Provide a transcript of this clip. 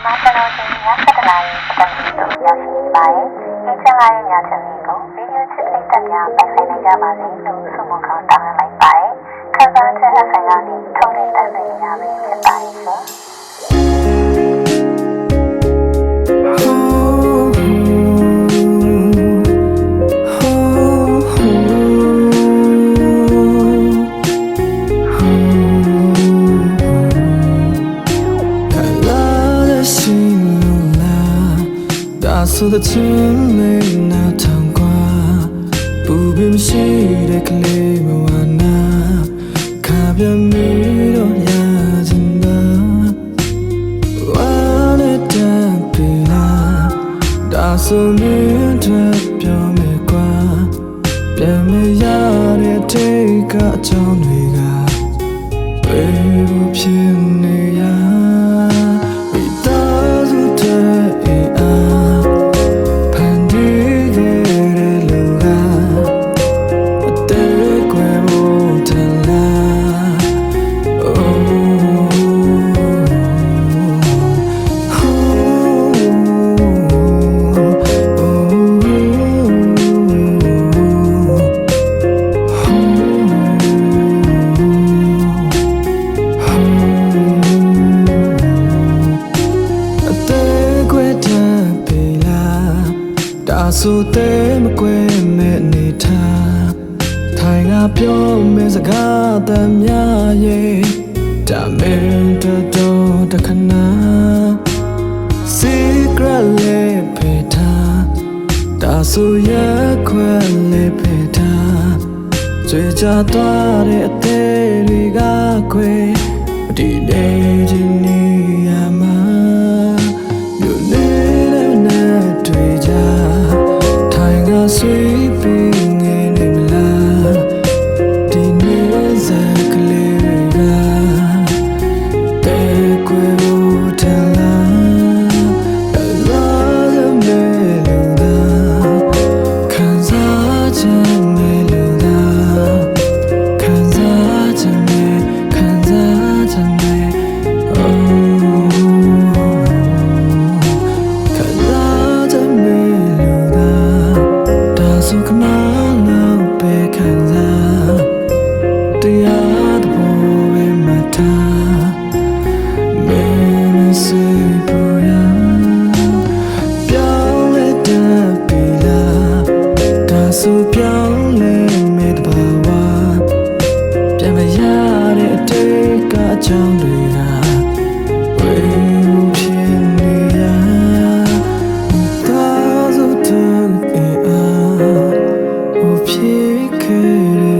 မှာကျွန်တော်ချင်းည7 နာရီပတ်သက်လို့ရောက်ရှိနေပါတယ်။ဒီချက်လာရဲ့ညချက်လေးကိုဗီဒီယိုချစ်ပိတ်သက်များပိုင်ဆိုင်နိုင်ကြပါစေလို့ဆုမွန်ကောင်းတောင်းလိုက်ပါတယ်။ခန်းစားချက်အဆိုင်ကနေထုံးနေတဲ့တန်ရပဲဖြစ်ပါလိမ့်မယ်။ဆိုတဲ့ချင်းလေးနာထောင်ကွာပူပင်ရှိတဲ့ကလေးမဝနာခါပြမီတော့ရစင်တာဝါနဲ့တန်ပြီလားဒါဆိုမြင်ထွက်ပြောမယ်ကွာပြန်မရတဲ့ထိတ်ကအကြောင်းတွေကဘယ်လိုဖြစ်နေရဆိုတဲ့မကွဲမဲ့နေထားထိုင်ငါပြောမဲ့စကားတမ်းများရဲ့ဒါမင်းတော်တခဏ secret လေးဖေးထားဒါဆိုရခွဲလေးဖေးထားကြွေကြသွားတဲ့အသေးတွေကခွဲဒီနေချင်းနေရမှာမြို့လေးနဲ့တွေ့ကြsweet being in love diners clear te cuero te la meluda kanza meluda kanza so come on now be kanza tiya the boy mata men say boya pyaung le ta pi la da so pyaung le me the bawa pyan ma ya de atai ka achaung de ga we phin ne ya ta so tan e a ဖြစ်ခဲ့